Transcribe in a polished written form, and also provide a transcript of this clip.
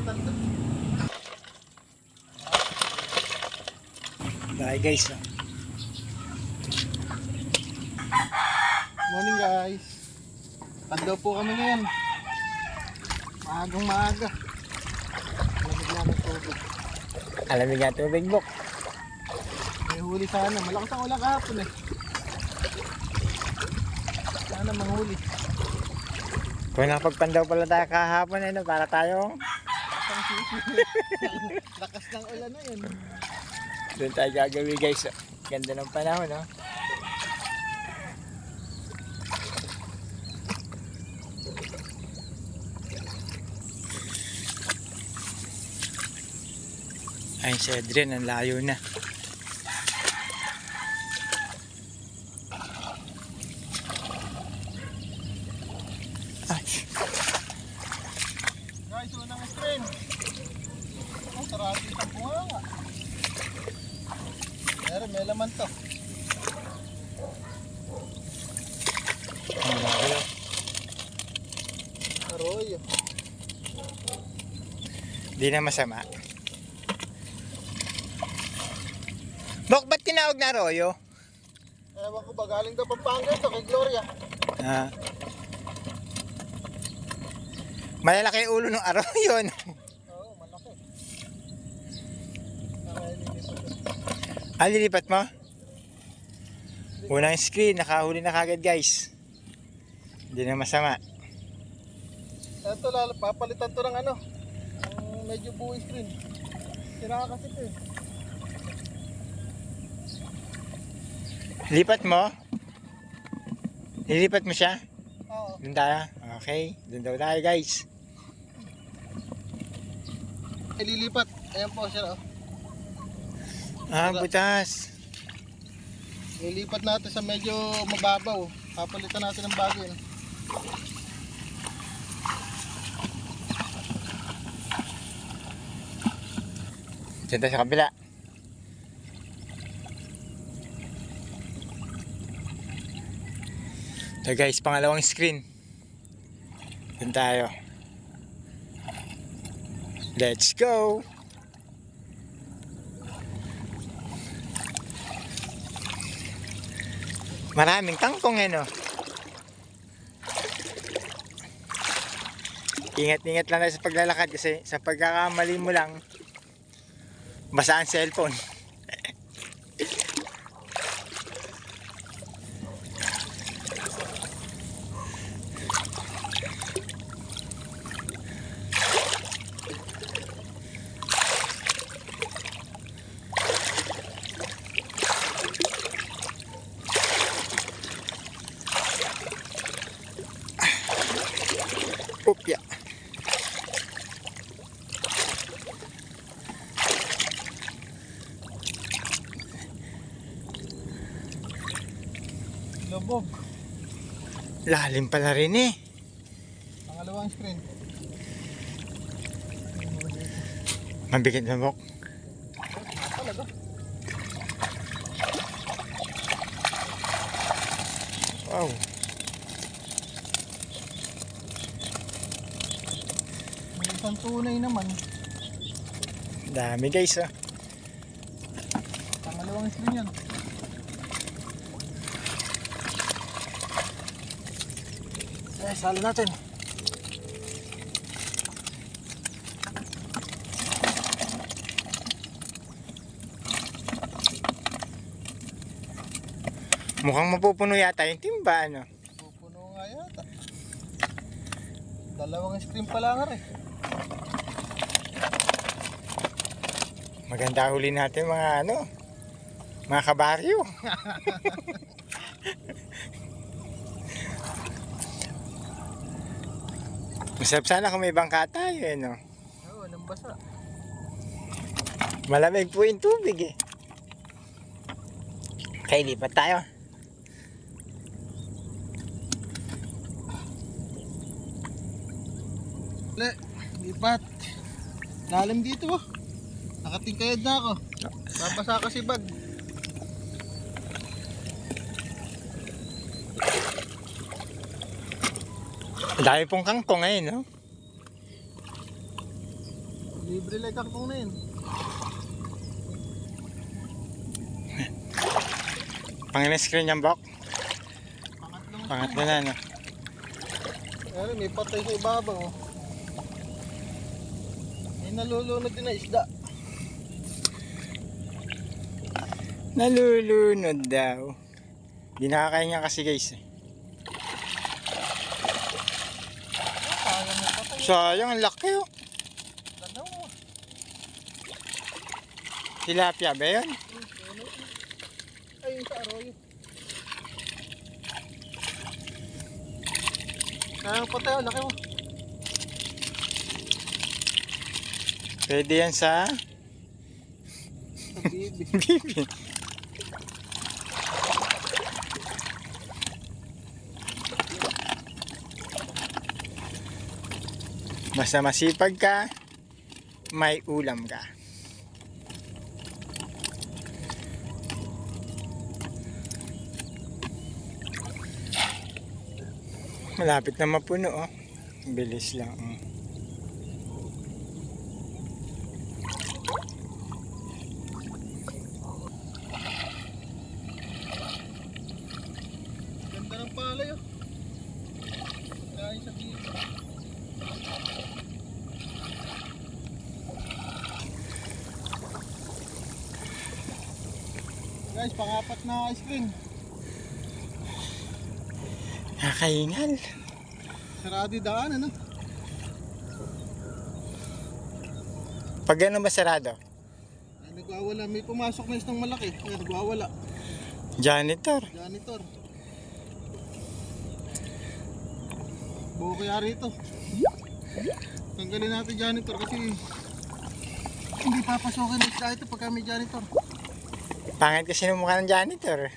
papalitan to. Bye guys. Morning guys. Pandaw po kami ngayon. Maagang maaga. Lamig na ng tubig. Alamig nga tubig, Bok. May huli sana. Malakas ang ulan kahapon eh. Sana manghuli. Kung nakapagpandaw pala tayo kahapon, ano, para tayo. Isang sisi. Lakas ng ulan na yun. Doon tayo gagawin guys. Ganda ng panahon, no? Ayun si Adrian, ang layo na. Ay. Guys, unang screen. Ang sarado yung bunga nga. Meron, may laman to. Ang layo. Arroyo. Di na masama. Bok, ba't tinawag na arroyo? Ewan ko ba, galing daw Pampanga ito kay Gloria. Ah. Malalaki yung ulo ng arroyo, no? Oo, malaki. Nakahilipat ko. Lilipat mo? Unang screen, nakahuli na kagad guys. Hindi na masama. Ito, papalitan to ng ano. Ang medyo buhay screen. Sira kasi ito eh. Lipat mo? Lilipat mo siya? Oo. Doon tayo? Okay, doon daw tayo guys. Ililipat. Ayan po siya. Oh. Ah, butas. Ilipat natin sa medyo mababaw. Papalitan natin ng bago yun. Diyan tayo sa kabila. So guys, pangalawang screen. Doon tayo. Let's go! Maraming kangkong eh, no? Ingat-ingat lang tayo sa paglalakad kasi sa pagkakamali mo lang, basa ang cellphone. Upya. Lubog. Lalim pala rin eh. Pangalawang screen. Mabigat na, Bok. Talaga. Wow. May isang tunay naman. Dami guys, ah. Pangalawang screen yan. Eh, salo natin. Mukhang mapupuno yata yung timba, ano? Pupuno nga yata. Dalawang screen pa lang rin. Maganda huli natin mga ano, mga kabaryo. Masarap sana kung may bangka tayo, eh, no? Oo, nang basa. Malamig po yung tubig, eh. Okay, lipat tayo. Lipat. Lalim dito oh. Nakatingkayad na ako. Babasa kasi bag. Dahil pong kangkong ngayon, no? libre like kangkong na yun. Pang-screen yung bok. Pangatlong Pangatlo na, no? Ayun, may patay sa ibabaw. Oh. May nalulunod din na isda. Nalulunod daw. Di nakakain nga kasi guys. Kaya mo patay. Sayang, ang laki oh. Ganda mo. Tilapia ba yun? Ayun sa arroyo. Kaya patay, oh, laki mo. Pwede yan sa Sa bibi. bibi. Basta masipag ka, may ulam ka. Malapit na mapuno oh. Bilis lang. Ganda ng palay, oh. Pagkain sa bibi. Guys, pangapat na ice cream. Nakaingal. Sarado yung daan, ano? Pag ano ba sarado? Ay, nagwawala. May pumasok na isang malaki. Ay, nagwawala. Janitor. Janitor. Buo kaya rito. Tanggalin natin janitor kasi hindi papasokin ng isda ito pagka may janitor. Pangit kasi ng mukha ng janitor.